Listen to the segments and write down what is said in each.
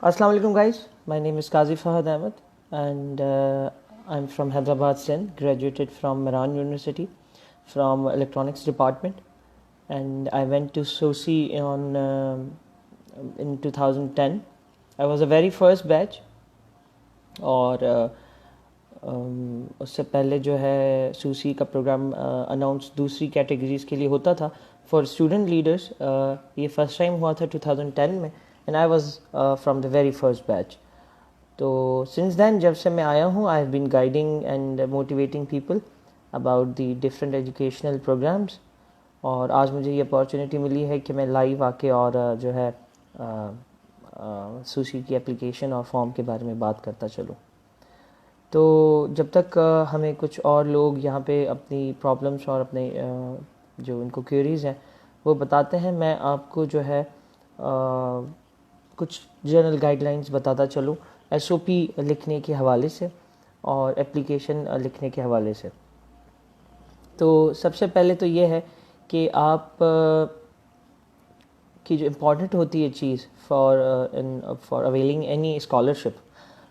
Assalamu alaikum guys, my name is Qazi Fahad Ahmed and I'm from Hyderabad, Sindh, graduated from Mehran University from electronics department, and I went to SOSI in 2010. I was the very first batch और उससे पहले जो है sushi का programme announce दूसरी categories के लिए होता था फॉर स्टूडेंट लीडर्स। ये फर्स्ट टाइम हुआ था 2010 में and I was from the very first batch. तो सिंस देन जब से मैं आया हूँ I have been guiding and motivating people about the different educational programs, और आज मुझे ये अपॉर्चुनिटी मिली है कि मैं लाइव आके और जो है सूसी की एप्लीकेशन और फॉर्म के बारे में बात करता चलूँ। तो जब तक हमें कुछ और लोग यहाँ पे अपनी प्रॉब्लम्स और अपने जो उनको क्वेरीज़ हैं वो बताते हैं, मैं आपको जो है कुछ जनरल गाइडलाइंस बताता चलूँ एसओपी लिखने के हवाले से और एप्लीकेशन लिखने के हवाले से। तो सबसे पहले तो ये है कि आप की जो इम्पॉर्टेंट होती है चीज़ फॉर अवेलिंग एनी स्कॉलरशिप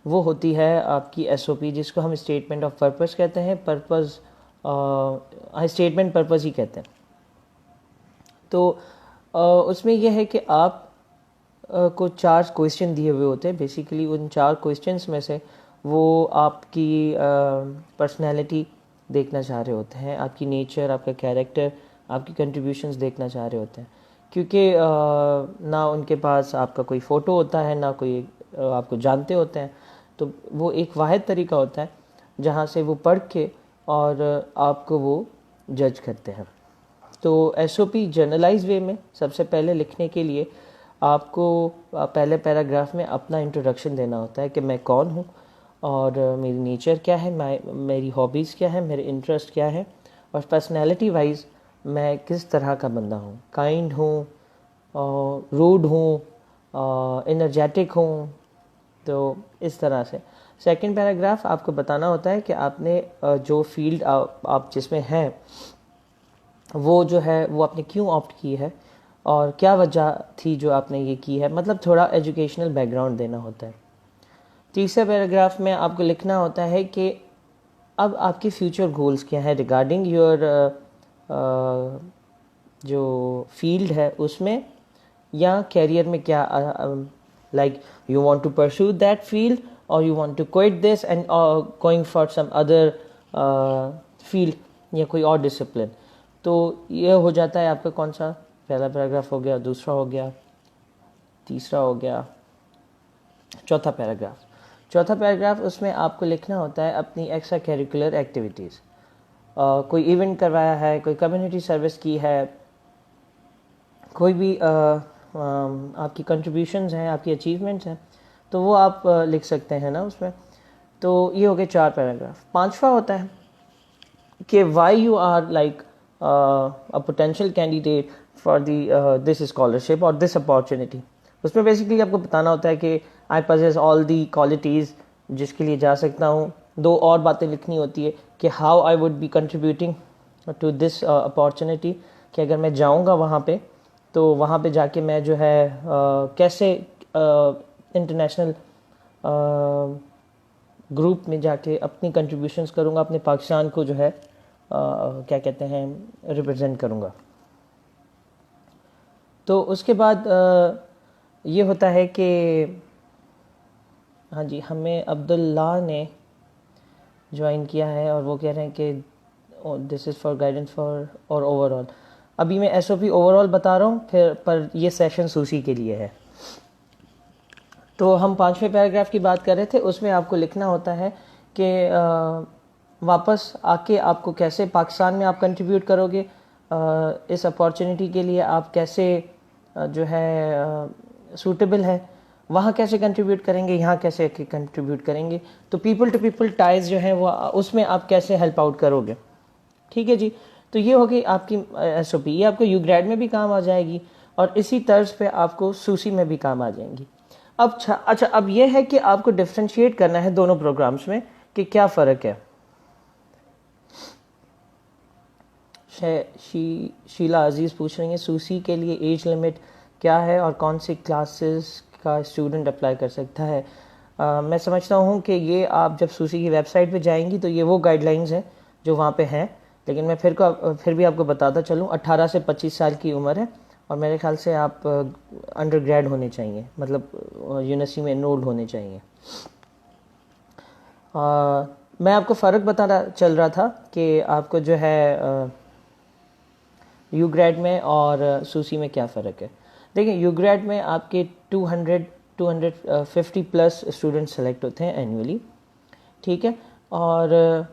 वो होती है आपकी एसओपी, जिसको हम स्टेटमेंट ऑफ पर्पस कहते हैं। स्टेटमेंट पर्पस ही कहते हैं। तो उसमें यह है कि आप को 4 क्वेश्चन दिए हुए होते हैं। बेसिकली उन 4 क्वेश्चंस में से वो आपकी पर्सनैलिटी देखना चाह रहे होते हैं, आपकी नेचर, आपका कैरेक्टर, आपकी कंट्रीब्यूशंस देखना चाह रहे होते हैं। क्योंकि ना उनके पास आपका कोई फ़ोटो होता है, ना कोई आपको जानते होते हैं। तो वो एक वाहिद तरीका होता है जहाँ से वो पढ़ के और आपको वो जज करते हैं। तो एसओपी जनरलाइज वे में सबसे पहले लिखने के लिए आपको पहले पैराग्राफ में अपना इंट्रोडक्शन देना होता है कि मैं कौन हूँ और मेरी नेचर क्या है, मेरी हॉबीज़ क्या है, मेरे इंटरेस्ट क्या है, और पर्सनैलिटी वाइज मैं किस तरह का बंदा हूँ। काइंड हूँ, रूड हूँ, एनर्जेटिक हूँ। तो इस तरह से सेकंड पैराग्राफ आपको बताना होता है कि आपने जो फील्ड आप जिसमें हैं वो जो है वो आपने क्यों ऑप्ट की है और क्या वजह थी जो आपने ये की है, मतलब थोड़ा एजुकेशनल बैकग्राउंड देना होता है। तीसरे पैराग्राफ में आपको लिखना होता है कि अब आपके फ्यूचर गोल्स क्या है रिगार्डिंग योर जो फील्ड है उसमें या कैरियर में क्या, like you want to pursue that field or you want to quit this and going for some other field या कोई और डिसिप्लिन। तो ये हो जाता है आपका कौन सा पहला पैराग्राफ हो गया, दूसरा हो गया, तीसरा हो गया, चौथा पैराग्राफ उसमें आपको लिखना होता है अपनी एक्स्ट्रा करिकुलर एक्टिविटीज़। कोई इवेंट करवाया है, कोई कम्युनिटी सर्विस की है, कोई भी आपकी कंट्रीब्यूशंस हैं, आपकी अचीवमेंट्स हैं, तो वो आप लिख सकते हैं ना उसमें। तो ये हो गए 4 पैराग्राफ। 5वां होता है कि why you are like a potential candidate for this scholarship और दिस अपॉर्चुनिटी। उसमें बेसिकली आपको बताना होता है कि I possess all the qualities जिसके लिए जा सकता हूँ। 2 और बातें लिखनी होती है कि how I would be contributing to this opportunity, कि अगर मैं जाऊँगा वहाँ पे तो वहाँ पे जाके मैं जो है कैसे इंटरनेशनल ग्रुप में जाके अपनी कंट्रीब्यूशंस करूँगा, अपने पाकिस्तान को जो है क्या कहते हैं रिप्रेजेंट करूँगा। तो उसके बाद ये होता है कि हाँ जी, हमें अब्दुल्ला ने ज्वाइन किया है और वो कह रहे हैं कि this is for guidance for और ओवरऑल। अभी मैं एसओपी ओवरऑल बता रहा हूँ, फिर पर ये सेशन सूसी के लिए है। तो हम 5वें पैराग्राफ की बात कर रहे थे, उसमें आपको लिखना होता है कि वापस आके आपको कैसे पाकिस्तान में आप कंट्रीब्यूट करोगे, इस अपॉर्चुनिटी के लिए आप कैसे जो है सूटेबल है, वहाँ कैसे कंट्रीब्यूट करेंगे, यहाँ कैसे कंट्रीब्यूट करेंगे। तो पीपल टू पीपल टाइज जो है वो उसमें आप कैसे हेल्प आउट करोगे। ठीक है जी। तो ये हो गई आपकी एसओपी। ये आपको यूग्रेड में भी काम आ जाएगी और इसी तर्ज पे आपको सूसी में भी काम आ जाएंगी। अब अच्छा, अब ये है कि आपको डिफ्रेंशिएट करना है दोनों प्रोग्राम्स में कि क्या फ़र्क है। शीला अजीज़ पूछ रही हैं सूसी के लिए एज लिमिट क्या है और कौन सी क्लासेस का स्टूडेंट अप्लाई कर सकता है। मैं समझता हूँ कि ये आप जब सूसी की वेबसाइट पे जाएंगी तो ये वो गाइडलाइंस हैं जो वहाँ पे हैं, लेकिन मैं फिर भी आपको बताता चलूँ, 18 से 25 साल की उम्र है और मेरे ख्याल से आप अंडर ग्रेड होने चाहिए, मतलब यूनिवर्सिटी में एनरोल्ड होने चाहिए। मैं आपको फ़र्क बताना चल रहा था कि आपको जो है यू ग्रेड में और सूसी में क्या फ़र्क है। देखिए, यू ग्रेड में आपके 250 प्लस स्टूडेंट सेलेक्ट होते हैं एनुअली, ठीक है। और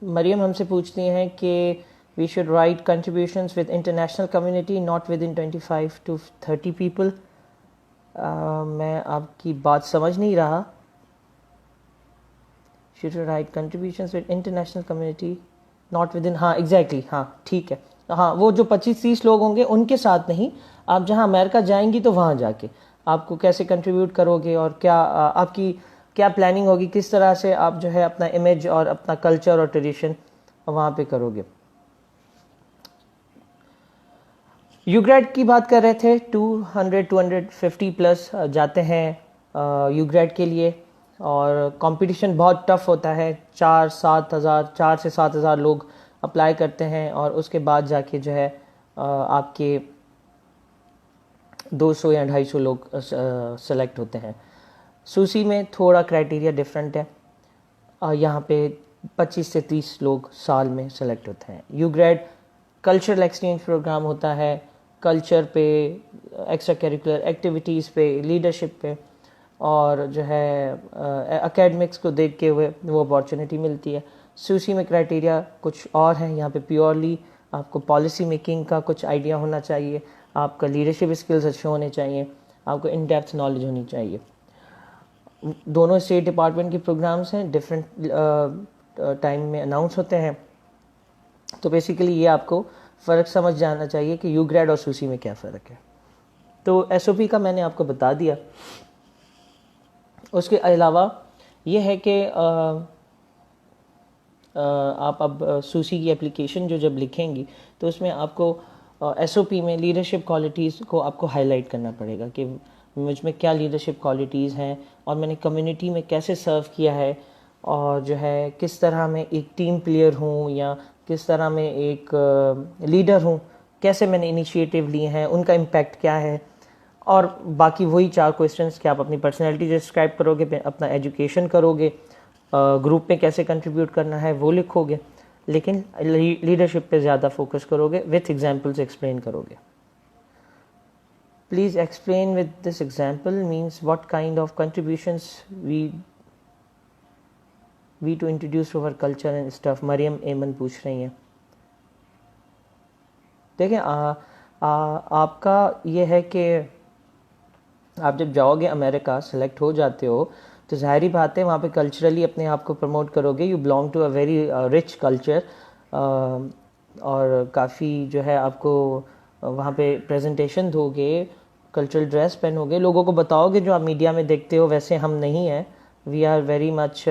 मरियम हमसे पूछती हैं कि we should write contributions with international community not within 25 to 30 पीपल। मैं आपकी बात समझ नहीं रहा। Should write contributions with international community not within, हाँ एग्जैक्टली, हाँ ठीक है। हाँ, वो जो 25-30 लोग होंगे उनके साथ नहीं, आप जहाँ अमेरिका जाएंगी तो वहाँ जाके आपको कैसे कंट्रीब्यूट करोगे और क्या आपकी क्या प्लानिंग होगी, किस तरह से आप जो है अपना इमेज और अपना कल्चर और ट्रेडिशन वहाँ पे करोगे। यूग्रेड की बात कर रहे थे, 250 प्लस जाते हैं यूग्रेड के लिए और कंपटीशन बहुत टफ होता है। 4 से 7 हज़ार लोग अप्लाई करते हैं और उसके बाद जाके जो है आपके 200 या 250 लोग सेलेक्ट होते हैं। सूसी में थोड़ा क्राइटेरिया डिफरेंट है, यहाँ पे 25 से 30 लोग साल में सेलेक्ट होते हैं। U grad cultural exchange program होता है, कल्चर पे, एक्स्ट्रा करिकुलर एक्टिविटीज़ पे, लीडरशिप पे और जो है एकेडमिक्स को देख के हुए वो अपॉर्चुनिटी मिलती है। सूसी में क्राइटेरिया कुछ और है, यहाँ पे प्योरली आपको पॉलिसी मेकिंग का कुछ आइडिया होना चाहिए, आपका लीडरशिप स्किल्स अच्छे होने चाहिए, आपको इन डेप्थ नॉलेज होनी चाहिए। दोनों स्टेट डिपार्टमेंट के प्रोग्राम्स हैं, डिफरेंट टाइम में अनाउंस होते हैं। तो बेसिकली ये आपको फ़र्क समझ जाना चाहिए कि यू ग्रेड और सूसी में क्या फ़र्क है। तो एसओपी का मैंने आपको बता दिया। उसके अलावा ये है कि आप अब सूसी की एप्लीकेशन जो जब लिखेंगी तो उसमें आपको एसओपी में लीडरशिप क्वालिटीज़ को आपको हाईलाइट करना पड़ेगा कि मुझ में क्या लीडरशिप क्वालिटीज़ हैं और मैंने कम्युनिटी में कैसे सर्व किया है और जो है किस तरह मैं एक टीम प्लेयर हूँ या किस तरह मैं एक लीडर हूँ, कैसे मैंने इनिशिएटिव लिए हैं, उनका इम्पैक्ट क्या है। और बाकी वही 4 क्वेश्चंस कि आप अपनी पर्सनैलिटी डिस्क्राइब करोगे, अपना एजुकेशन करोगे, ग्रुप में कैसे कंट्रीब्यूट करना है वो लिखोगे, लेकिन लीडरशिप पे ज़्यादा फोकस करोगे, विथ एग्जांपल्स एक्सप्लेन करोगे। Please explain with this example means what kind of contributions we to introduce our culture and stuff. Maryam Eman पूछ रही हैं। देखें, आपका ये है कि आप जब जाओगे अमेरिका, सेलेक्ट हो जाते हो, तो ज़ाहिरी बात है वहाँ पे कल्चरली अपने आप को प्रमोट करोगे। You belong to a very rich culture और काफ़ी जो है आपको वहाँ पे प्रेजेंटेशन दोगे, कल्चरल ड्रेस पहनोगे, लोगों को बताओगे जो आप मीडिया में देखते हो वैसे हम नहीं हैं, we are very much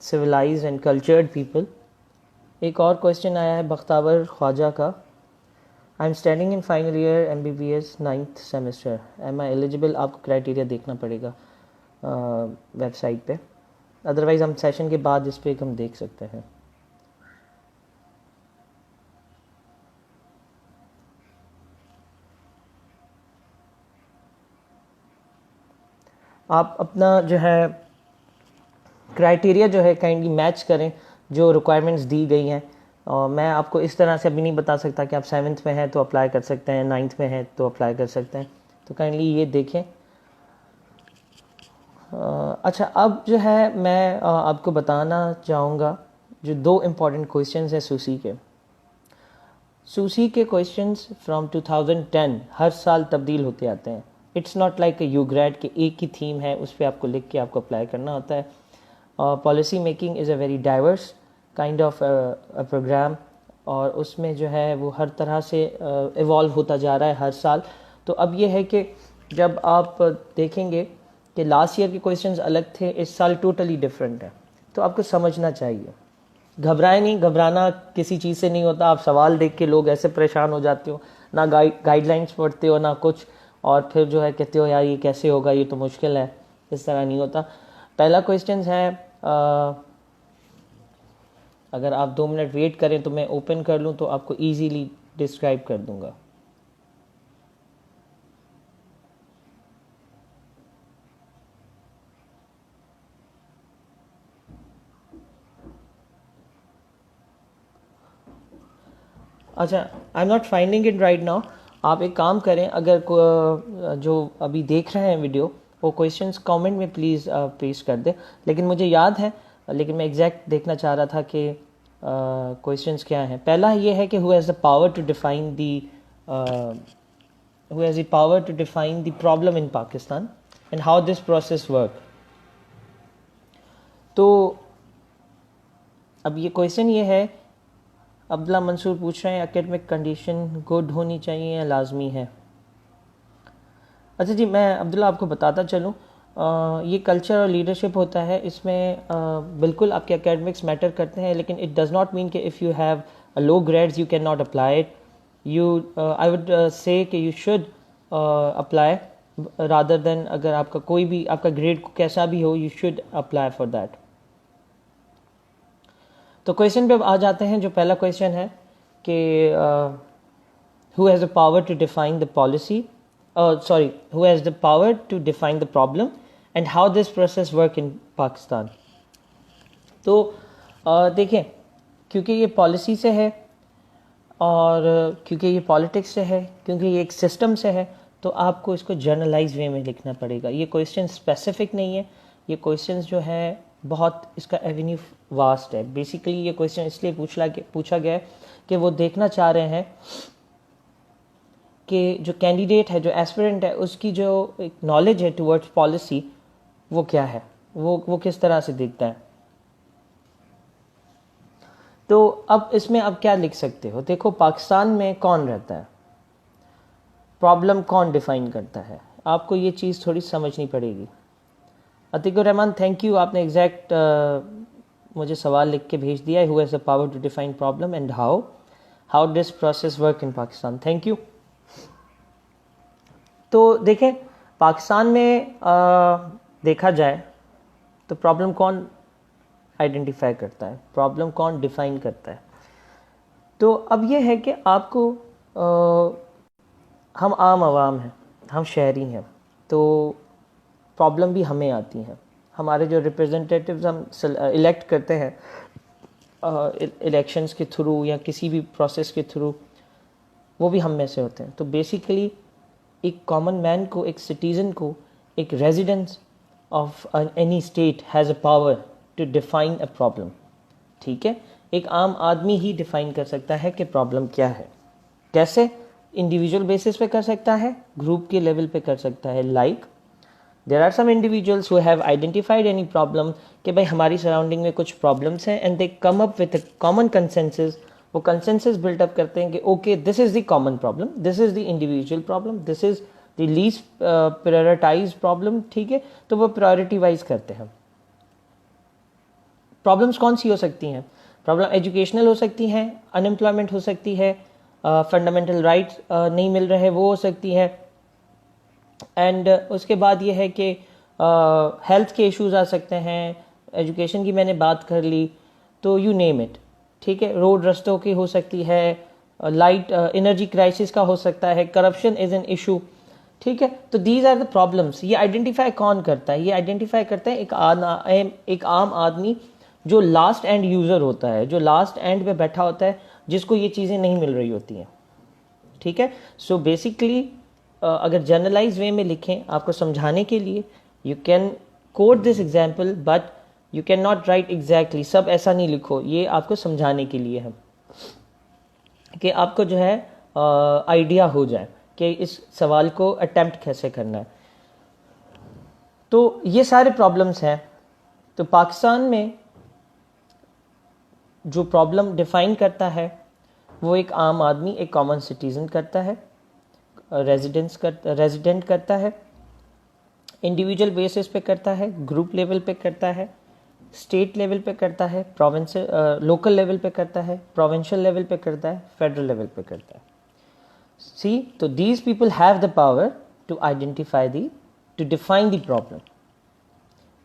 civilized and cultured people. एक और क्वेश्चन आया है बख्तावर ख्वाजा का, I am studying in final year MBBS 9th semester, am I eligible. आपको क्राइटेरिया देखना पड़ेगा वेबसाइट पे, अदरवाइज़ हम सेशन के बाद इस पर हम देख सकते हैं। आप अपना जो है क्राइटेरिया जो है काइंडली मैच करें जो रिक्वायरमेंट्स दी गई हैं। और मैं आपको इस तरह से अभी नहीं बता सकता कि आप 7th में हैं तो अप्लाई कर सकते हैं, 9th में हैं तो अप्लाई कर सकते हैं, तो काइंडली ये देखें। अच्छा, अब जो है मैं आपको बताना चाहूँगा जो 2 इम्पॉर्टेंट क्वेश्चंस हैं सूसी के। सूसी के क्वेश्चंस फ्रॉम 2010 हर साल तब्दील होते आते हैं। It's not like a you grade के एक ही थीम है, उस पर आपको लिख के आपको अप्लाई करना होता है। Policy making is a very diverse kind of program और उसमें जो है वो हर तरह से इवॉल्व होता जा रहा है हर साल। तो अब ये है कि जब आप देखेंगे कि लास्ट ईयर के क्वेश्चंस अलग थे, इस साल टोटली डिफरेंट है, तो आपको समझना चाहिए। घबराए नहीं, घबराना किसी चीज़ से नहीं होता। आप सवाल देख के लोग ऐसे परेशान हो जाते हो, ना गाइडलाइंस पढ़ते हो ना कुछ, और फिर जो है कहते हो यार ये कैसे होगा, ये तो मुश्किल है। इस तरह नहीं होता। पहला क्वेश्चन है, अगर आप 2 मिनट वेट करें तो मैं ओपन कर लूँ तो आपको ईजीली डिस्क्राइब कर दूंगा। अच्छा, I am not finding it right now. आप एक काम करें, अगर जो अभी देख रहे हैं वीडियो, वो क्वेश्चंस कमेंट में प्लीज़ पेस्ट कर दे। लेकिन मुझे याद है, लेकिन मैं एग्जैक्ट देखना चाह रहा था कि क्वेश्चंस क्या हैं। पहला ये है कि who has the power to define the problem in Pakistan and how this process work. तो अब ये क्वेश्चन ये है, अब्दुल्ला मंसूर पूछ रहे हैं एकेडमिक कंडीशन गुड होनी चाहिए या लाजमी है। अच्छा जी, मैं अब्दुल्ला आपको बताता चलूँ, ये कल्चर और लीडरशिप होता है, इसमें बिल्कुल आपके एकेडमिक्स मैटर करते हैं, लेकिन इट डज़ नॉट मीन कि if you have low grades you can not apply it. I would say कि you should apply rather than, अगर आपका कोई भी आपका ग्रेड कैसा भी हो, you should apply for that. तो क्वेश्चन पे आ जाते हैं। जो पहला क्वेश्चन है कि who has the power to define the policy, who has the power to define the problem and how this process work in Pakistan. तो देखें, क्योंकि ये पॉलिसी से है और क्योंकि ये पॉलिटिक्स से है, क्योंकि ये एक सिस्टम से है, तो आपको इसको जर्नलाइज वे में लिखना पड़ेगा। ये क्वेश्चन स्पेसिफिक नहीं है, ये क्वेश्चन जो है बहुत, इसका एवेन्यू वास्ट है। बेसिकली ये क्वेश्चन इसलिए पूछा गया है कि वो देखना चाह रहे हैं कि जो कैंडिडेट है, जो एस्पिरेंट है, उसकी जो एक नॉलेज है टुवर्ड्स पॉलिसी वो क्या है, वो किस तरह से देखता है। तो अब इसमें अब क्या लिख सकते हो, देखो पाकिस्तान में कौन रहता है, प्रॉब्लम कौन डिफाइन करता है, आपको ये चीज़ थोड़ी समझनी पड़ेगी। अतीकुर रहमान, थैंक यू, आपने एग्जैक्ट मुझे सवाल लिख के भेज दिया है, who has the power to define problem and how this process work in Pakistan, thank you. तो देखें, पाकिस्तान में देखा जाए तो प्रॉब्लम कौन आइडेंटिफाई करता है, प्रॉब्लम कौन डिफाइन करता है। तो अब ये है कि आपको हम आम आवाम हैं, हम शहरी हैं, तो प्रॉब्लम भी हमें आती हैं। हमारे जो रिप्रेजेंटेटिव्स हम इलेक्ट करते हैं इलेक्शंस के थ्रू या किसी भी प्रोसेस के थ्रू, वो भी हम में से होते हैं। तो बेसिकली एक कॉमन मैन को, एक सिटीज़न को, एक residence of any state has a power to define a problem. ठीक है, एक आम आदमी ही डिफाइन कर सकता है कि प्रॉब्लम क्या है। कैसे? इंडिविजुअल बेसिस पे कर सकता है, ग्रुप के लेवल पे कर सकता है। Like there are some individuals who have identified any problem, कि भाई हमारी सराउंडिंग में कुछ प्रॉब्लम्स हैं, and they come up with a common consensus. वो कंसेंसस बिल्डअप करते हैं कि okay this is the common problem, this is the individual problem, this is the least prioritize problem. ठीक है, तो वो प्रायोरिटी वाइज करते हैं। प्रॉब्लम्स कौन सी हो सकती हैं? प्रॉब्लम एजुकेशनल हो सकती हैं, अनएम्प्लॉयमेंट हो सकती है, फंडामेंटल राइट्स नहीं मिल रहे वो हो सकती है, एंड उसके बाद ये है कि हेल्थ के इश्यूज आ सकते हैं, एजुकेशन की मैंने बात कर ली, तो यू नेम इट। ठीक है, रोड रास्तों की हो सकती है, लाइट एनर्जी क्राइसिस का हो सकता है, करप्शन इज एन इशू। ठीक है, तो दीज आर द प्रॉब्लम्स। ये आइडेंटिफाई कौन करता है? ये आइडेंटिफाई करता है एक आम आदमी जो लास्ट एंड यूज़र होता है, जो लास्ट एंड पे बैठा होता है, जिसको ये चीज़ें नहीं मिल रही होती हैं। ठीक है, सो बेसिकली अगर जनरलाइज वे में लिखें आपको समझाने के लिए, you can coat this example but you can not right exactly, सब ऐसा नहीं लिखो, ये आपको समझाने के लिए है कि आपको जो है आइडिया हो जाए कि इस सवाल को अटेम्प्ट कैसे करना है। तो ये सारे प्रॉब्लम्स हैं। तो पाकिस्तान में जो प्रॉब्लम डिफाइन करता है वो एक आम आदमी, एक कॉमन सिटीजन करता है, रेजिडेंट करता है, इंडिविजुअल बेसिस पे करता है, ग्रुप लेवल पे करता है, स्टेट लेवल पे करता है, प्रोविंस लोकल लेवल पे करता है, प्रोविंशियल लेवल पे करता है, फेडरल लेवल पे करता है। सी, तो these people have the power to identify the, to define the problem.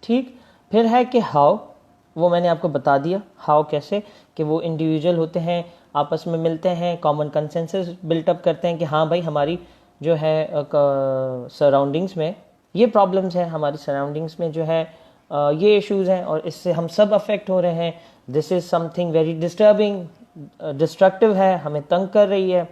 ठीक, फिर है कि हाउ, वो मैंने आपको बता दिया हाउ कैसे, कि वो इंडिविजुअल होते हैं, आपस में मिलते हैं, कॉमन कंसेंसस बिल्टअप करते हैं कि हाँ भाई हमारी जो है सराउंडिंग्स में ये प्रॉब्लम्स हैं, हमारी सराउंडिंग्स में जो है ये इश्यूज़ हैं और इससे हम सब अफेक्ट हो रहे हैं, this is something very disturbing, destructive है, हमें तंग कर रही है,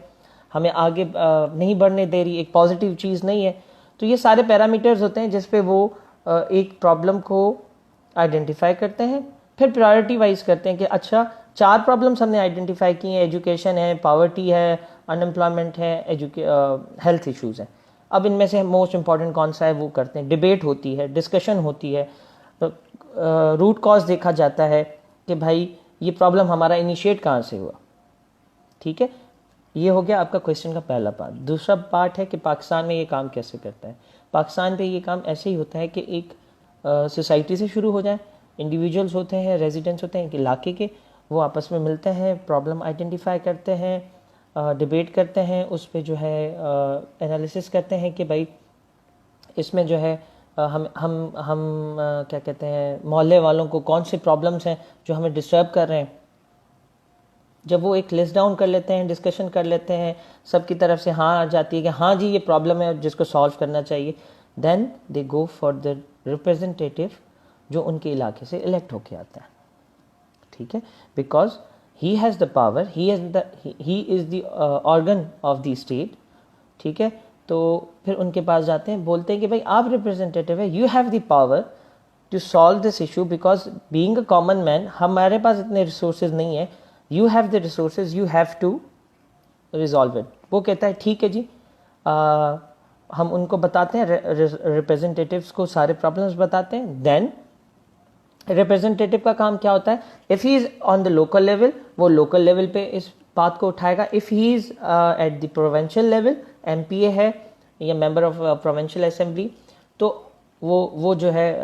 हमें आगे नहीं बढ़ने दे रही, एक पॉजिटिव चीज़ नहीं है। तो ये सारे पैरामीटर्स होते हैं जिस पे वो एक प्रॉब्लम को आइडेंटिफाई करते हैं, फिर प्रायोरिटी वाइज करते हैं कि अच्छा 4 प्रॉब्लम्स हमने आइडेंटिफाई की हैं, एजुकेशन है, पॉवर्टी है, अनएम्प्लॉयमेंट है, हेल्थ इश्यूज़ हैं। अब इनमें से मोस्ट इंपॉर्टेंट कौन सा है वो करते हैं, डिबेट होती है, डिस्कशन होती है, रूट कॉज देखा जाता है कि भाई ये प्रॉब्लम हमारा इनिशिएट कहाँ से हुआ। ठीक है, ये हो गया आपका क्वेश्चन का पहला पार्ट। दूसरा पार्ट है कि पाकिस्तान में ये काम कैसे करता है। पाकिस्तान पे ये काम ऐसे ही होता है कि एक सोसाइटी से शुरू हो जाए, इंडिविजुअल्स होते हैं, रेजिडेंट्स होते हैं एक इलाके के, वो आपस में मिलते हैं, प्रॉब्लम आइडेंटिफाई करते हैं, डिबेट करते हैं, उस पर जो है एनालिसिस करते हैं कि भाई इसमें जो है हम क्या कहते हैं, मोहल्ले वालों को कौन से प्रॉब्लम्स हैं जो हमें डिस्टर्ब कर रहे हैं। जब वो एक लिस्ट डाउन कर लेते हैं, डिस्कशन कर लेते हैं, सबकी तरफ से हाँ आ जाती है कि हाँ जी ये प्रॉब्लम है जिसको सॉल्व करना चाहिए, then they go for the representative जो उनके इलाके से इलेक्ट होके आता है। ठीक है, because he has the power, he is the organ of the state. ठीक है, तो फिर उनके पास जाते हैं, बोलते हैं कि भाई आप रिप्रेजेंटेटिव है, you have the power to solve this issue, because being a common man हमारे पास इतने रिसोर्सेज नहीं है, you have the resources, you have to resolve it. वो कहता है ठीक है जी, हम उनको बताते हैं, रिप्रेजेंटेटिव्स को सारे प्रॉब्लम्स बताते हैं। देन रिप्रेजेंटेटिव का काम क्या होता है, if he is on the local level वो लोकल लेवल पे इस बात को उठाएगा, if he is at the provincial level, MPA है या मेंबर ऑफ प्रोविंशियल असेंबली, तो वो जो है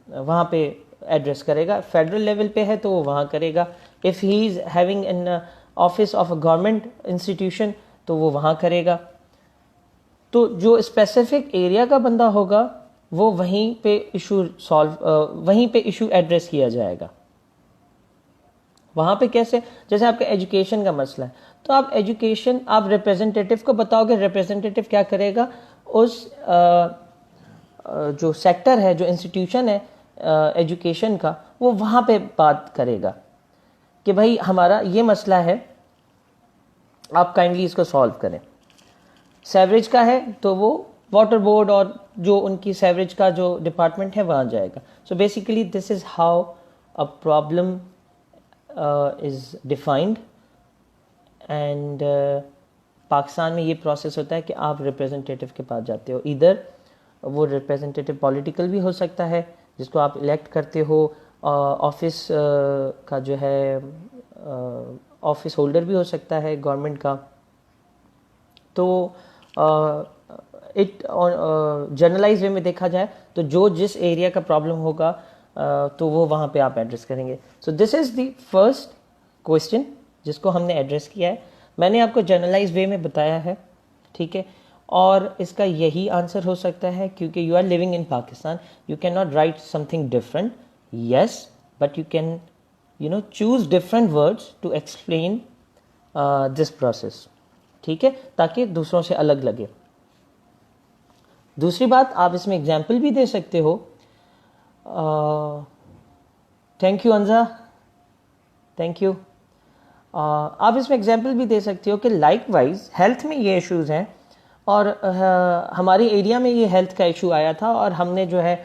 वहाँ पे एड्रेस करेगा। फेडरल लेवल पे है तो वो वहाँ करेगा। If he is having an office of a government institution तो वो वहाँ करेगा। तो जो स्पेसिफिक एरिया का बंदा होगा वो वहीं पे इशू वहीं पे इशू एड्रेस किया जाएगा। वहाँ पे कैसे, जैसे आपका एजुकेशन का मसला है तो आप एजुकेशन आप रिप्रेजेंटेटिव को बताओगे, रिप्रेजेंटेटिव क्या करेगा, उस जो सेक्टर है, जो इंस्टीट्यूशन है एजुकेशन का, वो वहाँ पे बात करेगा कि भाई हमारा ये मसला है, आप काइंडली इसको सॉल्व करें। सेवरेज का है तो वो वाटर बोर्ड और जो उनकी सेवरेज का जो डिपार्टमेंट है वहाँ जाएगा। So basically this is how a problem is defined. And Pakistan में ये प्रोसेस होता है कि आप रिप्रेजेंटेटिव के पास जाते हो, इधर वो रिप्रेजेंटेटिव पॉलिटिकल भी हो सकता है जिसको आप इलेक्ट करते हो, ऑफिस का जो है ऑफिस होल्डर भी हो सकता है गवर्नमेंट का। तो जनरलाइज वे में देखा जाए तो जो जिस एरिया का प्रॉब्लम होगा तो वो वहाँ पे आप एड्रेस करेंगे। So this is the first question जिसको हमने एड्रेस किया है, मैंने आपको जनरलाइज वे में बताया है। ठीक है, और इसका यही आंसर हो सकता है क्योंकि you are living in Pakistan, you can not write something different, yes, but you can choose different words to explain this process. ठीक है, ताकि दूसरों से अलग लगे। दूसरी बात, आप इसमें एग्जाम्पल भी दे सकते हो। Thank you Anja, thank you. आप इसमें एग्जाम्पल भी दे सकते हो कि लाइक वाइज हेल्थ में ये इश्यूज़ हैं और हमारी एरिया में ये हेल्थ का इशू आया था और हमने जो है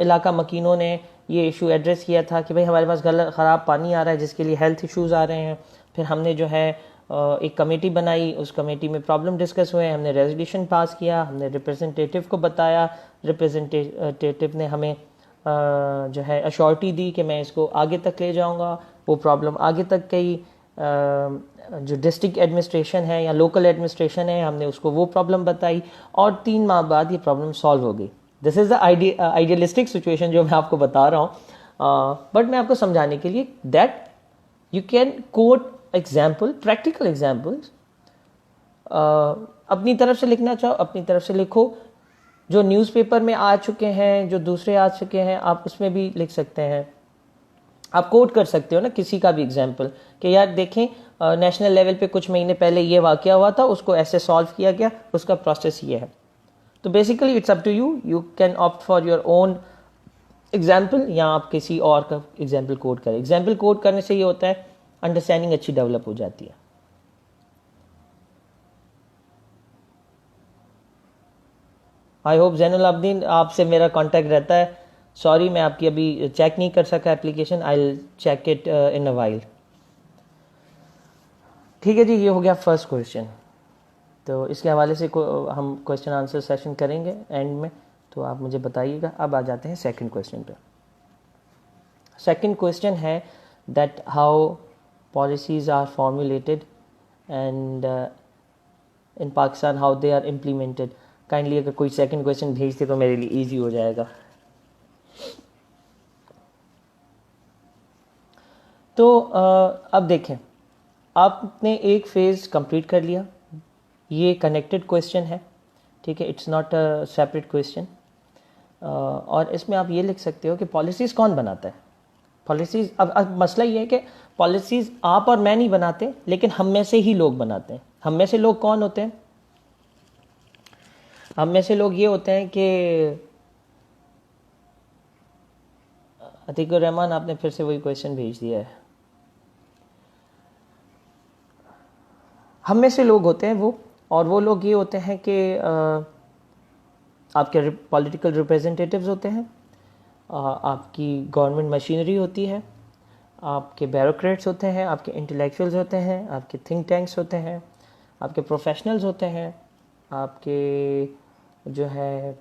इलाका मकीनों ने ये इशू एड्रेस किया था कि भाई हमारे पास ख़राब पानी आ रहा है जिसके लिए हेल्थ इश्यूज़ आ रहे हैं। फिर हमने जो है एक कमेटी बनाई, उस कमेटी में प्रॉब्लम डिस्कस हुए, हमने रेजोल्यूशन पास किया, हमने रिप्रेजेंटेटिव को बताया, रिप्रेजेंटेटिव ने हमें जो है अश्योरिटी दी कि मैं इसको आगे तक ले जाऊंगा। वो प्रॉब्लम आगे तक गई, जो डिस्ट्रिक्ट एडमिनिस्ट्रेशन है या लोकल एडमिनिस्ट्रेशन है, हमने उसको वो प्रॉब्लम बताई और 3 माह बाद ये प्रॉब्लम सॉल्व हो गई। This is the idealistic situation जो मैं आपको बता रहा हूँ। बट मैं आपको समझाने के लिए that you can coat example, practical examples, अपनी तरफ से लिखना चाहो अपनी तरफ से लिखो, जो न्यूज़पेपर में आ चुके हैं, जो दूसरे आ चुके हैं, आप उसमें भी लिख सकते हैं। आप कोट कर सकते हो ना किसी का भी एग्जाम्पल कि यार देखें नेशनल लेवल पे कुछ महीने पहले ये वाकया हुआ था, उसको ऐसे सॉल्व किया गया, उसका प्रोसेस ये है। तो basically it's up to you, you can opt for your own example या आप किसी और का एग्जाम्पल कोड करें। एग्जाम्पल कोड करने से ये होता है अंडरस्टैंडिंग अच्छी डेवलप हो जाती है। आई होप जैनुल आबदीन आपसे मेरा कांटेक्ट रहता है। सॉरी मैं आपकी अभी चेक नहीं कर सका application, I will check it in a while. ठीक है जी, ये हो गया फर्स्ट क्वेश्चन। तो इसके हवाले से हम क्वेश्चन आंसर सेशन करेंगे एंड में, तो आप मुझे बताइएगा। अब आ जाते हैं सेकंड क्वेश्चन पे। सेकंड क्वेश्चन है that how policies are formulated and in Pakistan how they are implemented. Kindly अगर कोई सेकंड क्वेश्चन भेजते तो मेरे लिए ईजी हो जाएगा। तो अब देखें, आपने एक फेज़ कंप्लीट कर लिया, ये कनेक्टेड क्वेश्चन है, ठीक है, it's not a separate question. और इसमें आप ये लिख सकते हो कि पॉलिसीज़ कौन बनाता है। पॉलिसीज़, अब मसला ये है कि पॉलिसीज़ आप और मैं नहीं बनाते, लेकिन हम में से ही लोग बनाते हैं। हम में से लोग कौन होते हैं? हम में से लोग ये होते हैं कि अतीकुर रहमान, आपने फिर से वही क्वेश्चन भेज दिया है। हम में से लोग होते हैं वो, और वो लोग ये होते हैं कि आपके पॉलिटिकल रिप्रेजेंटेटिव्स होते हैं, आपकी गवर्नमेंट मशीनरी होती है, आपके ब्यूरोक्रेट्स होते हैं, आपके इंटेलेक्चुअल्स होते हैं, आपके थिंक टैंक्स होते हैं, आपके प्रोफेशनल्स होते हैं, आपके जो है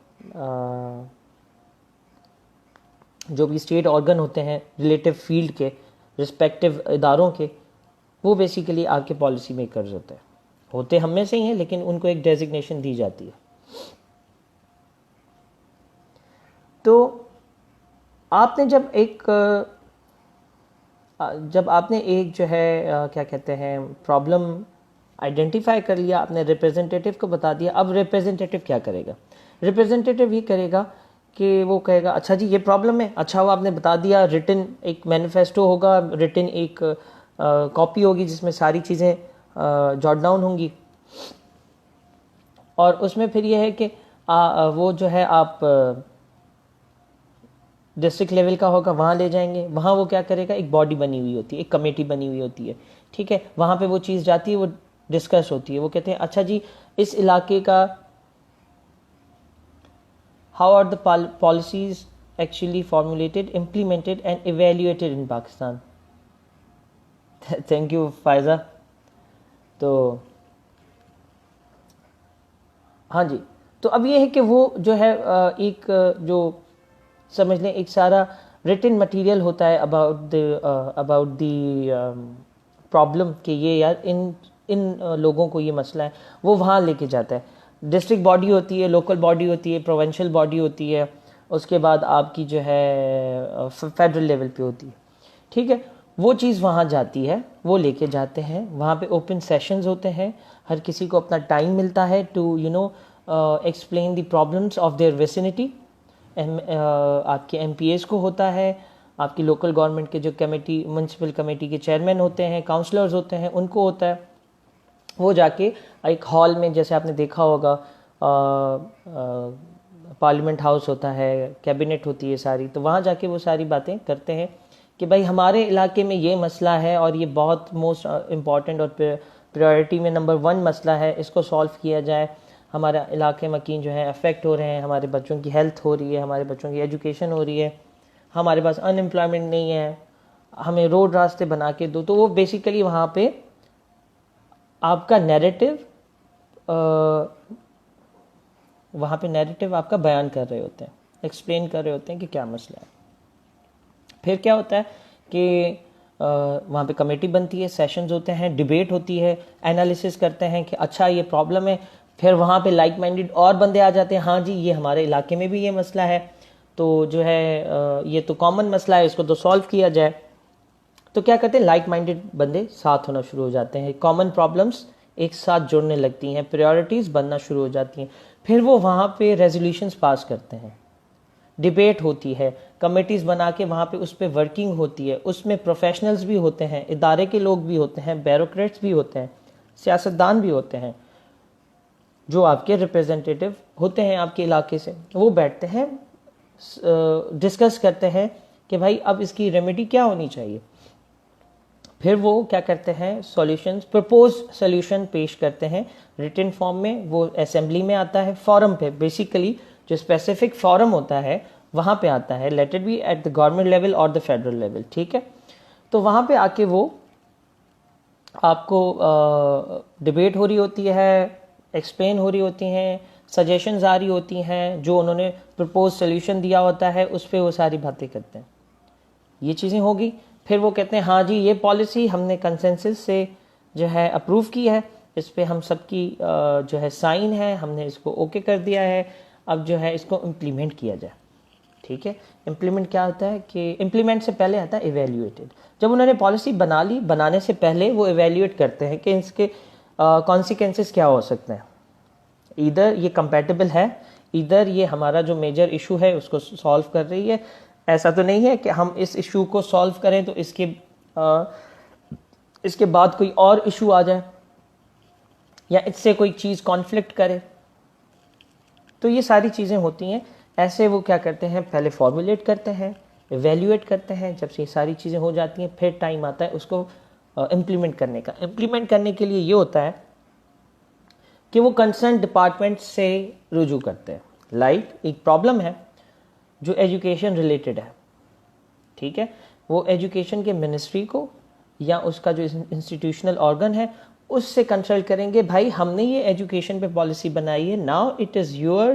जो भी स्टेट ऑर्गन होते हैं रिलेटिव फील्ड के, रिस्पेक्टिव इदारों के, वो बेसिकली आपके पॉलिसी मेकर्स होते हम में से ही हैं, लेकिन उनको एक डेजिग्नेशन दी जाती है। तो आपने जब आपने एक जो है क्या कहते हैं प्रॉब्लम आइडेंटिफाई कर लिया, आपने रिप्रेजेंटेटिव को बता दिया। अब रिप्रेजेंटेटिव क्या करेगा? रिप्रेजेंटेटिव ये करेगा कि वो कहेगा अच्छा जी ये प्रॉब्लम है, अच्छा वो आपने बता दिया, रिटन एक मैनिफेस्टो होगा, रिटन एक कॉपी होगी जिसमें सारी चीज़ें जॉट डाउन होंगी, और उसमें फिर ये है कि वो जो है आप डिस्ट्रिक्ट लेवल का होगा, वहाँ ले जाएंगे। वहाँ वो क्या करेगा, एक बॉडी बनी हुई होती है, एक कमेटी बनी हुई होती है, ठीक है, वहाँ पे वो चीज़ जाती है, वो डिस्कस होती है। वो कहते हैं अच्छा जी इस इलाके का how are the policies actually formulated, implemented and evaluated in Pakistan. Thank you Faiza. तो हाँ जी, तो अब ये है कि वो जो है एक जो समझ लें एक सारा रिटन मटेरियल होता है अबाउट द प्रॉब्लम कि ये यार इन लोगों को ये मसला है, वो वहाँ लेके जाता है। डिस्ट्रिक्ट बॉडी होती है, लोकल बॉडी होती है, प्रोविंशियल बॉडी होती है, उसके बाद आपकी जो है फेडरल लेवल पे होती है, ठीक है। वो चीज़ वहाँ जाती है, वो लेके जाते हैं, वहाँ पे ओपन सेशंस होते हैं, हर किसी को अपना टाइम मिलता है to explain the problems of their vicinity. आपके MPAs को होता है, आपकी लोकल गवर्नमेंट के जो कमेटी, म्यूनसिपल कमेटी के चेयरमैन होते हैं, काउंसलर्स होते हैं, उनको होता है। वो जाके एक हॉल में, जैसे आपने देखा होगा पार्लियामेंट हाउस होता है, कैबिनेट होती है सारी, तो वहाँ जाके वो सारी बातें करते हैं कि भाई हमारे इलाके में ये मसला है और ये बहुत मोस्ट इम्पॉर्टेंट और प्रायोरिटी में नंबर 1 मसला है, इसको सॉल्व किया जाए। हमारे इलाके मकीन जो है अफेक्ट हो रहे हैं, हमारे बच्चों की हेल्थ हो रही है, हमारे बच्चों की एजुकेशन हो रही है, हमारे पास अनएम्प्लॉयमेंट नहीं है, हमें रोड रास्ते बना के दो। तो वो बेसिकली वहाँ पे आपका नैरेटिव आपका बयान कर रहे होते हैं, एक्सप्लेन कर रहे होते हैं कि क्या मसला है। फिर क्या होता है कि वहाँ पे कमेटी बनती है, सेशंस होते हैं, डिबेट होती है, एनालिसिस करते हैं कि अच्छा ये प्रॉब्लम है। फिर वहाँ पे लाइक माइंडेड और बंदे आ जाते हैं, हाँ जी ये हमारे इलाके में भी ये मसला है, तो जो है ये तो कॉमन मसला है, इसको तो सॉल्व किया जाए। तो क्या करते हैं, लाइक माइंडेड बंदे साथ होना शुरू हो जाते हैं, कॉमन प्रॉब्लम्स एक साथ जुड़ने लगती हैं, प्रायोरिटीज़ बनना शुरू हो जाती हैं, फिर वो वहाँ पे रेजोल्यूशंस पास करते हैं, डिबेट होती है, कमेटीज़ बना के वहाँ पे उस पर वर्किंग होती है, उसमें प्रोफेशनल्स भी होते हैं, इदारे के लोग भी होते हैं, ब्यूरोक्रेट्स भी होते हैं, सियासतदान भी होते हैं, जो आपके रिप्रेजेंटेटिव होते हैं आपके इलाके से, वो बैठते हैं, डिस्कस करते हैं कि भाई अब इसकी रेमेडी क्या होनी चाहिए। फिर वो क्या करते हैं, सॉल्यूशंस, प्रपोज सॉल्यूशन पेश करते हैं रिटन फॉर्म में, वो असेंबली में आता है, फॉरम पे, बेसिकली जो स्पेसिफिक फॉरम होता है वहाँ पे आता है, let it be at the government level और द फेडरल लेवल, ठीक है। तो वहाँ पे आके वो आपको डिबेट हो रही होती है, एक्सप्लेन हो रही होती हैं, सजेशंस आ रही होती हैं, जो उन्होंने प्रपोज सॉल्यूशन दिया होता है उस पर वो सारी बातें करते हैं। ये चीज़ें होगी, फिर वो कहते हैं हाँ जी ये पॉलिसी हमने कंसेंसस से जो है अप्रूव की है, इस पे हम सबकी जो है साइन है, हमने इसको ओके कर दिया है, अब जो है इसको इम्प्लीमेंट किया जाए, ठीक है। इम्प्लीमेंट क्या होता है कि इम्प्लीमेंट से पहले आता है इवेल्यूएटेड। जब उन्होंने पॉलिसी बना ली, बनाने से पहले वो इवेल्यूएट करते हैं कि इसके कॉन्सिक्वेंसेस क्या हो सकते हैं, इधर ये कंपैटिबल है, इधर ये हमारा जो मेजर इशू है उसको सॉल्व कर रही है, ऐसा तो नहीं है कि हम इस इशू को सॉल्व करें तो इसके बाद कोई और इशू आ जाए या इससे कोई चीज़ कॉन्फ्लिक्ट करे। तो ये सारी चीज़ें होती हैं। ऐसे वो क्या करते हैं, पहले फॉर्मुलेट करते हैं, इवेल्यूएट करते हैं, जब से ये सारी चीज़ें हो जाती हैं फिर टाइम आता है उसको इम्प्लीमेंट करने का। इम्प्लीमेंट करने के लिए ये होता है कि वो कंसर्न डिपार्टमेंट से रुजू करते हैं। लाइक एक प्रॉब्लम है जो एजुकेशन रिलेटेड है, ठीक है, वो एजुकेशन के मिनिस्ट्री को या उसका जो इंस्टीट्यूशनल ऑर्गन है उससे कंसल्ट करेंगे, भाई हमने ये एजुकेशन पे पॉलिसी बनाई है, now it is your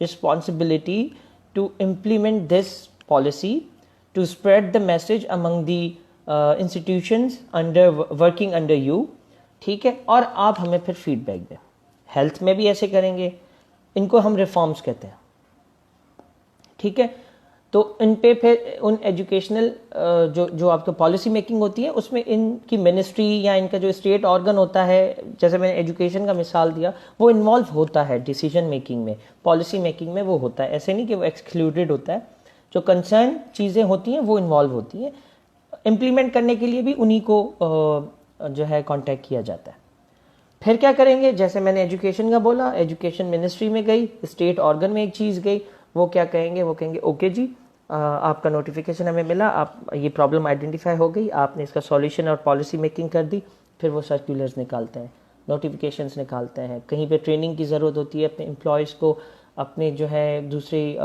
responsibility to implement this policy, to spread the message among the institutions under working under you, ठीक है, और आप हमें फिर फीडबैक दें। हेल्थ में भी ऐसे करेंगे, इनको हम रिफॉर्म्स कहते हैं, ठीक है। तो इन पे फिर उन एजुकेशनल जो आपको पॉलिसी मेकिंग होती है उसमें इनकी मिनिस्ट्री या इनका जो स्टेट ऑर्गन होता है, जैसे मैंने एजुकेशन का मिसाल दिया, वो इन्वॉल्व होता है डिसीजन मेकिंग में, पॉलिसी मेकिंग में वो होता है, ऐसे नहीं कि वो एक्सक्लूडेड होता है। जो कंसर्न चीज़ें होती हैं वो इन्वॉल्व होती हैं, इम्प्लीमेंट करने के लिए भी उन्हीं को जो है कॉन्टैक्ट किया जाता है। फिर क्या करेंगे, जैसे मैंने एजुकेशन का बोला, एजुकेशन मिनिस्ट्री में गई, स्टेट ऑर्गन में एक चीज़ गई, वो क्या कहेंगे, वो कहेंगे ओके जी आपका नोटिफिकेशन हमें मिला, आप ये प्रॉब्लम आइडेंटिफाई हो गई, आपने इसका सॉल्यूशन और पॉलिसी मेकिंग कर दी। फिर वो सर्कुलर्स निकालते हैं, नोटिफिकेशंस निकालते हैं, कहीं पे ट्रेनिंग की ज़रूरत होती है अपने एम्प्लॉयज़ को, अपने जो है दूसरे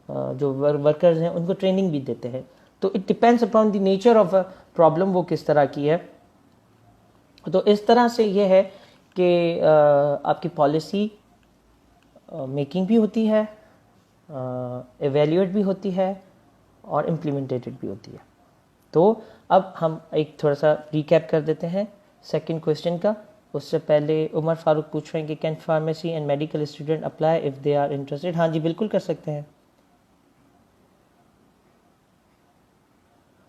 जो वर्कर्स हैं उनको ट्रेनिंग भी देते हैं। तो it depends upon the nature of a problem, वो किस तरह की है। तो इस तरह से ये है कि आपकी पॉलिसी मेकिंग भी होती है, एवेल्यूएट भी होती है और इम्प्लीमेंटेटेड भी होती है। तो अब हम एक थोड़ा सा रिकैप कर देते हैं सेकंड क्वेश्चन का। उससे पहले उमर फारूक पूछ रहे हैं कि can pharmacy and medical student apply if they are interested. हाँ जी बिल्कुल कर सकते हैं।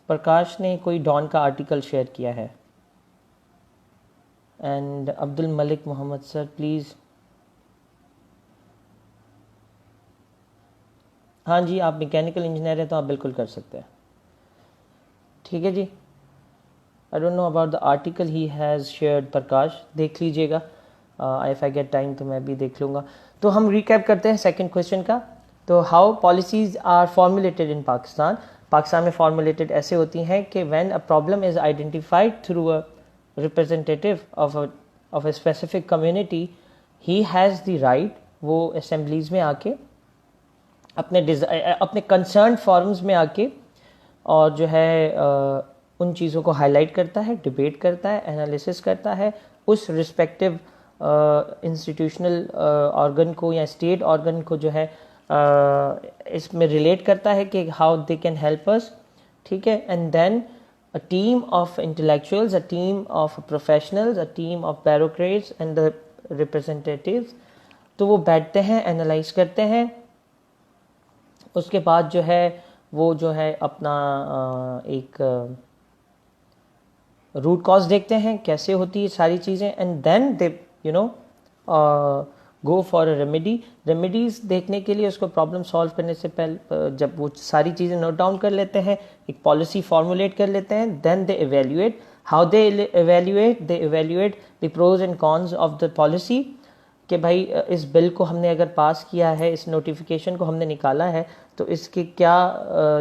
प्रकाश ने कोई डॉन का आर्टिकल शेयर किया है। And Abdul Malik Mohammad sir please. हाँ जी आप मैकेनिकल इंजीनियर हैं तो आप बिल्कुल कर सकते हैं, ठीक है जी। I don't know about the article he has shared, Prakash देख लीजिएगा, इफ़ आई गेट टाइम तो मैं भी देख लूँगा। तो हम रिकैप करते हैं सेकंड क्वेश्चन का। तो हाउ पॉलिसीज़ आर फॉर्मुलेटेड इन पाकिस्तान। पाकिस्तान में फॉर्मुलेटेड ऐसे होती हैं कि when a problem is identified through a representative of a specific community, he has the right, वो असेंबलीज़ में आके अपने कंसर्न फॉरम्स में आके और जो है उन चीज़ों को हाईलाइट करता है, डिबेट करता है, एनालिसिस करता है, उस रिस्पेक्टिव इंस्टीट्यूशनल ऑर्गन को या स्टेट ऑर्गन को जो है इसमें रिलेट करता है कि how they can help us, ठीक है। And then a team of intellectuals, a team of professionals, a team of bureaucrats and the representatives, तो वो बैठते हैं, एनालाइज करते हैं, उसके बाद जो है वो जो है अपना एक रूट कॉज देखते हैं कैसे होती है सारी चीज़ें, and then they you know go for a remedies देखने के लिए उसको प्रॉब्लम सॉल्व करने से पहले जब वो सारी चीज़ें नोट डाउन कर लेते हैं, एक पॉलिसी फॉर्मुलेट कर लेते हैं, then they evaluate how they evaluate the pros and cons of the policy कि भाई इस बिल को हमने अगर पास किया है, इस नोटिफिकेशन को हमने निकाला है, तो इसके क्या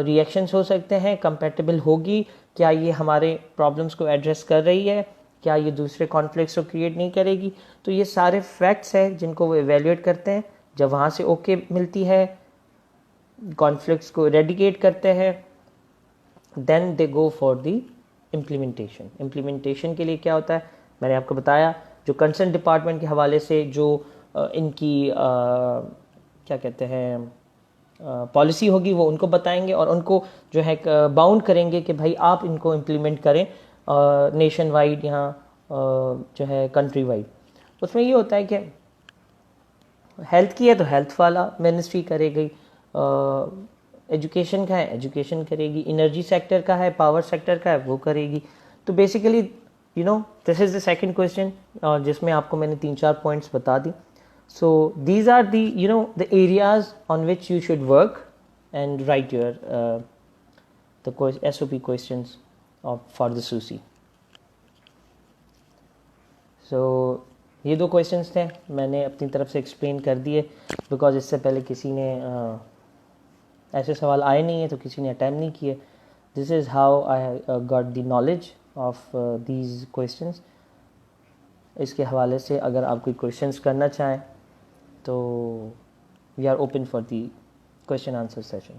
रिएक्शंस हो सकते हैं, कंपैटिबल होगी, क्या ये हमारे प्रॉब्लम्स को एड्रेस कर रही है, क्या ये दूसरे कॉन्फ्लिक्ट्स को क्रिएट नहीं करेगी। तो ये सारे फैक्ट्स हैं जिनको वो एवेल्यूएट करते हैं। जब वहाँ से ओके मिलती है, कॉन्फ्लिक्ट्स को रेडिकेट करते हैं, then they go for the implementation के लिए क्या होता है मैंने आपको बताया, जो कंसर्न डिपार्टमेंट के हवाले से जो इनकी क्या कहते हैं पॉलिसी होगी वो उनको बताएंगे और उनको जो है बाउंड करेंगे कि भाई आप इनको इम्प्लीमेंट करें नेशन वाइड, यहाँ जो है कंट्री वाइड। उसमें ये होता है कि हेल्थ की है तो हेल्थ वाला मिनिस्ट्री करेगी, एजुकेशन का है एजुकेशन करेगी, एनर्जी सेक्टर का है, पावर सेक्टर का है वो करेगी। तो basically this is the second question, और जिसमें आपको मैंने 3-4 पॉइंट्स बता दी। So these are the the areas on which you should work and write your the SOP questions for the SUSI. So ये 2 questions थे, मैंने अपनी तरफ से explain कर दिए, because इससे पहले किसी ने ऐसे सवाल आए नहीं है तो किसी ने attempt नहीं किए। This is how I got the knowledge of these questions. इसके हवाले से अगर आप कोई questions करना चाहें तो we are open for the question answer session.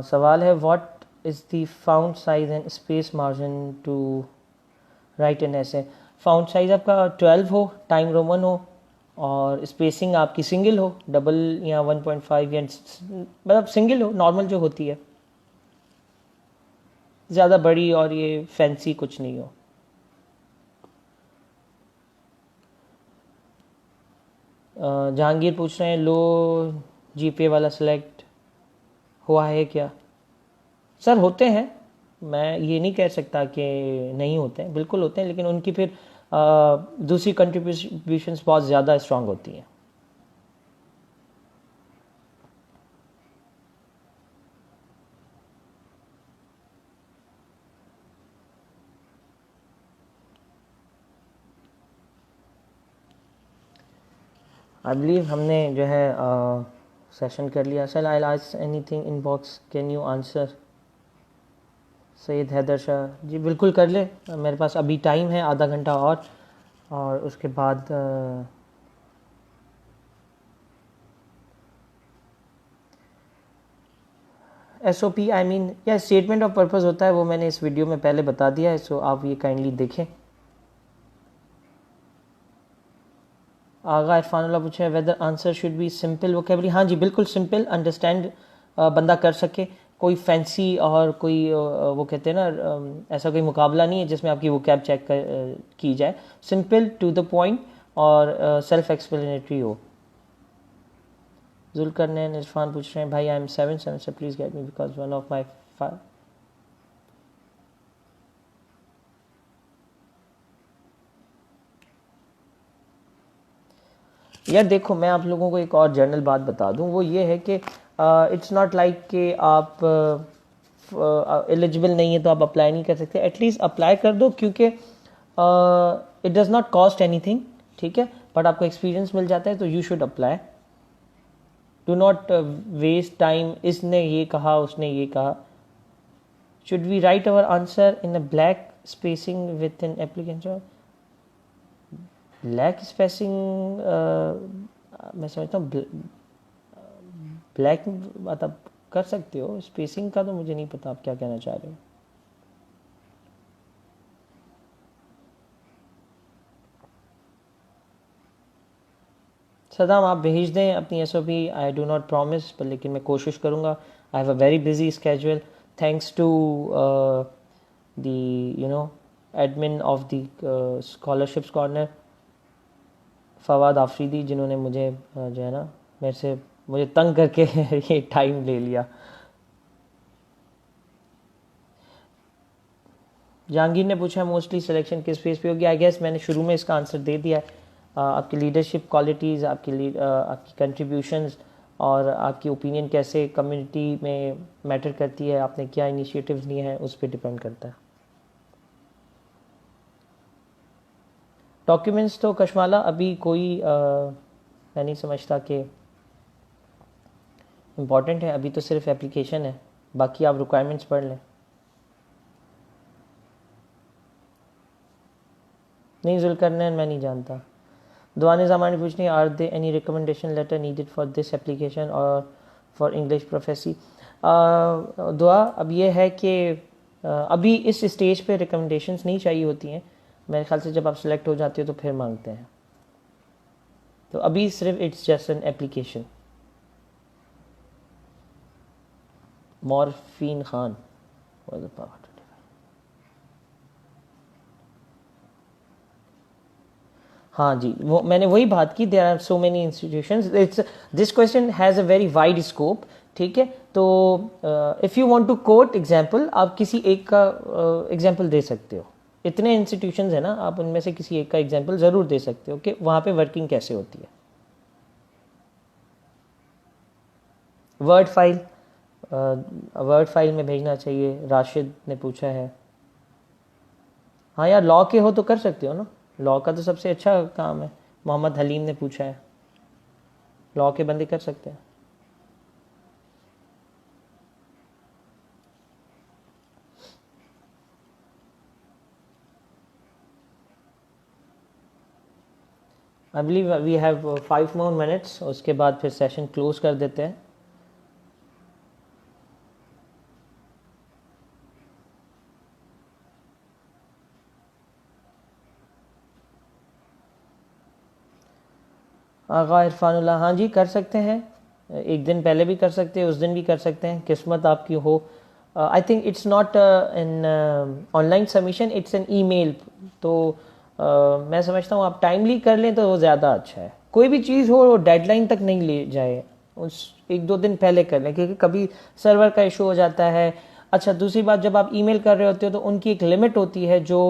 सवाल है what is the font size and space margin to write an essay. Font size आपका 12 हो, टाइम रोमन हो, और स्पेसिंग आपकी सिंगल हो, डबल या 1.5 या मतलब सिंगल हो, नॉर्मल जो होती है, ज़्यादा बड़ी और ये फैंसी कुछ नहीं हो। जहांगीर पूछ रहे हैं लो जीपे वाला सिलेक्ट हुआ है क्या। सर होते हैं, मैं ये नहीं कह सकता कि नहीं होते हैं, बिल्कुल होते हैं, लेकिन उनकी फिर दूसरी कंट्रीब्यूशंस बहुत ज़्यादा स्ट्रांग होती हैं। आई बिलीव हमने जो है सेशन कर लिया। Sir I ask anything in box, can you answer. Syed Haider Shah ji बिल्कुल कर ले, मेरे पास अभी टाइम है आधा घंटा और उसके बाद SOP आई मीन या स्टेटमेंट ऑफ पर्पस होता है, वो मैंने इस वीडियो में पहले बता दिया है, सो आप ये काइंडली देखें। आगा इरफानुल्लाह पूछे whether answer should be simple vocabulary. हाँ जी बिल्कुल सिंपल, अंडरस्टैंड बंदा कर सके, कोई फैंसी और कोई वो कहते हैं ना ऐसा कोई मुकाबला नहीं है जिसमें आपकी वोकैब चेक की जाए। सिंपल टू द पॉइंट और सेल्फ एक्सप्लेनेटरी हो। जुल्करनैन इरफान पूछ रहे हैं भाई I am 7 semester please get me because one of my यार देखो मैं आप लोगों को एक और जनरल बात बता दूं, वो ये है कि इट्स नॉट लाइक कि आप एलिजिबल नहीं है तो आप अप्लाई नहीं कर सकते। एटलीस्ट अप्लाई कर दो, क्योंकि it does not cost anything, ठीक है, बट आपको एक्सपीरियंस मिल जाता है, तो you should apply. Do not waste time, इसने ये कहा उसने ये कहा। Should we write our answer in a black spacing within application. Black spacing मैं समझता हूँ ब्लैक मतलब कर सकते हो, स्पेसिंग का तो मुझे नहीं पता आप क्या कहना चाह रहे हो। सदाम आप भेज दें अपनी SOP, I do not promise, पर लेकिन मैं कोशिश करूँगा। I have a very busy schedule thanks to the admin of the scholarships corner Fawad Afridi, जिन्होंने मुझे जो है ना मुझे तंग करके ये टाइम ले लिया। जहांगीर ने पूछा मोस्टली सिलेक्शन किस फेस पे होगी। आई गेस मैंने शुरू में इसका आंसर दे दिया है। आपकी लीडरशिप क्वालिटीज़, आपकी कंट्रीब्यूशंस और आपकी ओपिनियन कैसे कम्युनिटी में मैटर करती है, आपने क्या इनिशिएटिव्स लिए हैं, उस पर डिपेंड करता है। डॉक्यूमेंट्स तो कशमाला अभी कोई मैं नहीं समझता कि इम्पॉर्टेंट है। अभी तो सिर्फ एप्लीकेशन है, बाकी आप रिक्वायरमेंट्स पढ़ लें। नहीं जुल्करनैन मैं नहीं जानता। दुआने ज़मानी पूछनी, are there any recommendation letter needed for this application और फॉर इंग्लिश प्रोफेसी। दुआ अब ये है कि अभी इस स्टेज पे रिकमेंडेशंस नहीं चाहिए होती हैं। मेरे ख्याल से जब आप सिलेक्ट हो जाते हो तो फिर मांगते हैं। तो अभी सिर्फ इट्स जस्ट एन एप्लीकेशन। मॉर्फिन खान, हाँ जी, वो मैंने वही बात की। There are so many institutions, it's this question has a very wide scope. ठीक है, तो if you want to quote example, आप किसी एक का एग्जांपल दे सकते हो। इतने इंस्टीट्यूशंस हैं ना, आप उनमें से किसी एक का एग्जांपल ज़रूर दे सकते हो कि वहाँ पे वर्किंग कैसे होती है। वर्ड फाइल में भेजना चाहिए, राशिद ने पूछा है। हाँ यार, लॉ के हो तो कर सकते हो ना, लॉ का तो सबसे अच्छा काम है। मोहम्मद हलीम ने पूछा है, लॉ के बंदे कर सकते हैं। I believe we have 5 more minutes, उसके बाद फिर सेशन क्लोज कर देते हैं। आगा इरफानुल्लाह, हाँ जी कर सकते हैं। एक दिन पहले भी कर सकते हैं, उस दिन भी कर सकते हैं, किस्मत आपकी हो। I think it's not an online submission, it's an email. तो मैं समझता हूँ आप टाइमली कर लें तो वो ज़्यादा अच्छा है। कोई भी चीज़ हो वो डेडलाइन तक नहीं ले जाए, उस 1-2 दिन पहले कर लें, क्योंकि कभी सर्वर का इशू हो जाता है। अच्छा, दूसरी बात, जब आप ईमेल कर रहे होते हो तो उनकी एक लिमिट होती है जो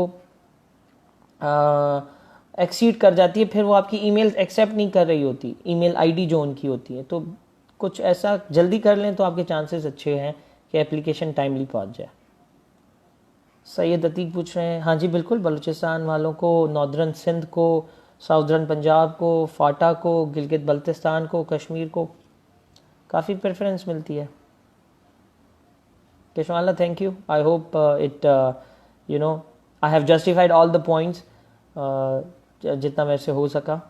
एक्सीड कर जाती है, फिर वो आपकी ईमेल एक्सेप्ट नहीं कर रही होती, ईमेल आईडी जो उनकी होती है। तो कुछ ऐसा जल्दी कर लें तो आपके चांसेस अच्छे हैं कि एप्लीकेशन टाइमली पहुंच जाए। सैयद अतीक पूछ रहे हैं, हाँ जी बिल्कुल, बलूचिस्तान वालों को, नॉर्दर्न सिंध को, साउदर्न पंजाब को, फाटा को, गिलगित बल्तिस्तान को, कश्मीर को काफ़ी प्रेफरेंस मिलती है। Kishwala, thank you. I hope I have justified all the points जितना मेरे से हो सका।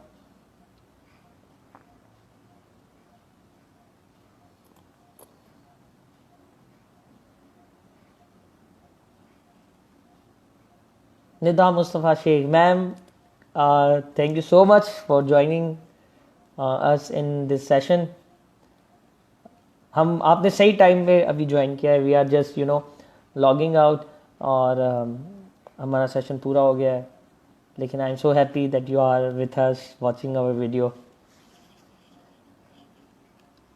Nida Mustafa Shaikh, ma'am, thank you so much for joining us in this session. आपने सही टाइम पे अभी ज्वाइन किया है। We are just logging out और हमारा सेशन पूरा हो गया है। लेकिन I am so happy that you are with us watching our video.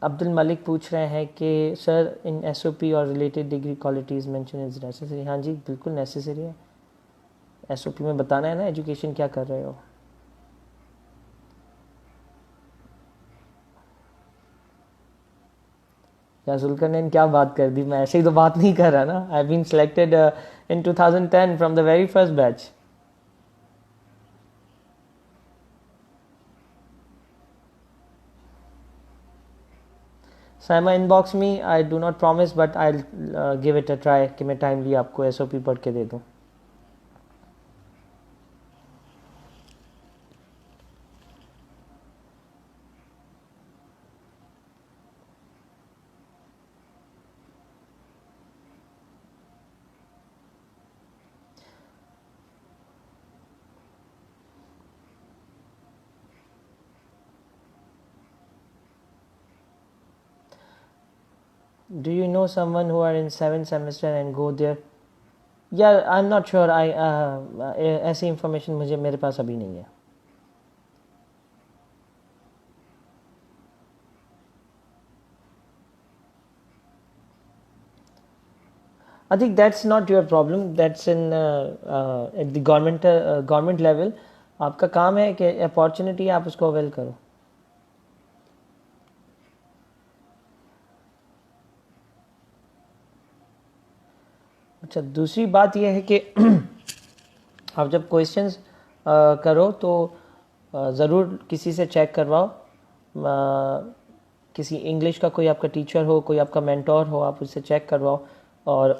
Abdul Malik पूछ रहे हैं कि सर इन एसओपी और related degree qualities mention is necessary. हाँ जी बिल्कुल नेसेसरी है। एसओपी में बताना है ना एजुकेशन क्या कर रहे हो। या जुल्करनैन क्या बात कर दी, मैं ऐसे ही तो बात नहीं कर रहा ना। I have been selected in 2010 from the very first batch. Saima inbox me, I do not promise but I give it a try कि मैं टाइमली आपको एसओपी पढ़ के दे दूँ। Do you know someone who are in 7th semester and go there? Yeah, I'm not sure. ऐसी information मेरे पास अभी नहीं है। I think that's not your problem. That's in at the government level. आपका काम है कि अपॉर्चुनिटी आप उसको अवेल करो. अच्छा, दूसरी बात यह है कि आप जब क्वेश्चंस करो तो ज़रूर किसी से चेक करवाओ. किसी इंग्लिश का कोई आपका टीचर हो, कोई आपका मेंटोर हो, आप उससे चेक करवाओ और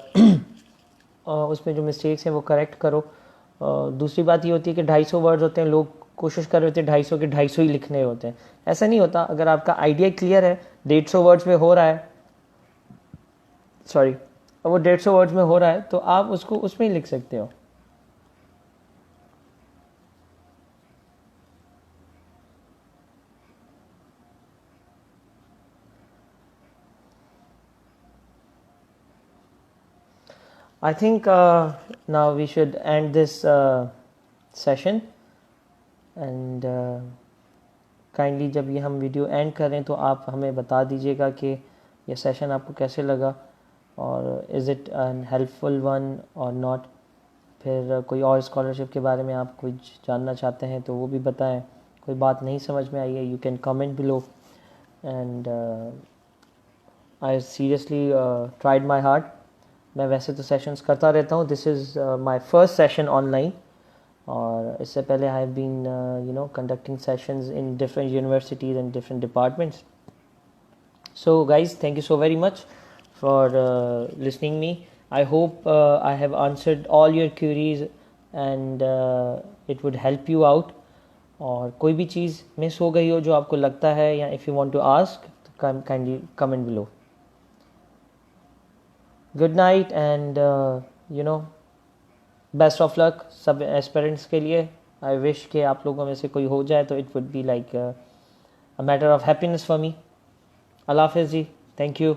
उसमें जो मिस्टेक्स हैं वो करेक्ट करो. दूसरी बात ये होती है कि 250 वर्ड्स होते हैं, लोग कोशिश कर रहे होते हैं 250 के 250 ही लिखने होते हैं. ऐसा नहीं होता. अगर आपका आइडिया क्लियर है, 150 वर्ड्स में हो रहा है, सॉरी, वो 150 वर्ड्स में हो रहा है तो आप उसको उसमें ही लिख सकते हो. I think now we should end this session and kindly जब ये हम वीडियो एंड करें तो आप हमें बता दीजिएगा कि ये सेशन आपको कैसे लगा और is it an helpful one और नॉट. फिर कोई और स्कॉलरशिप के बारे में आप कुछ जानना चाहते हैं तो वो भी बताएं. कोई बात नहीं समझ में आई है, you can comment below. And I seriously tried my heart. मैं वैसे तो सेशंस करता रहता हूँ. This is my first session online और इससे पहले I have been conducting sessions in different universities and different departments. So guys, thank you so very much for listening me. I hope I have answered all your queries and it would help you out. और कोई भी चीज़ miss हो गई हो जो आपको लगता है या if you want to ask, तो kindly comment below. Good night and best of luck सब एस्पिरेंट्स के लिए. आई विश कि आप लोगों में से कोई हो जाए तो it would be like a matter of happiness for me. अल्लाह हाफिज़ जी. Thank you.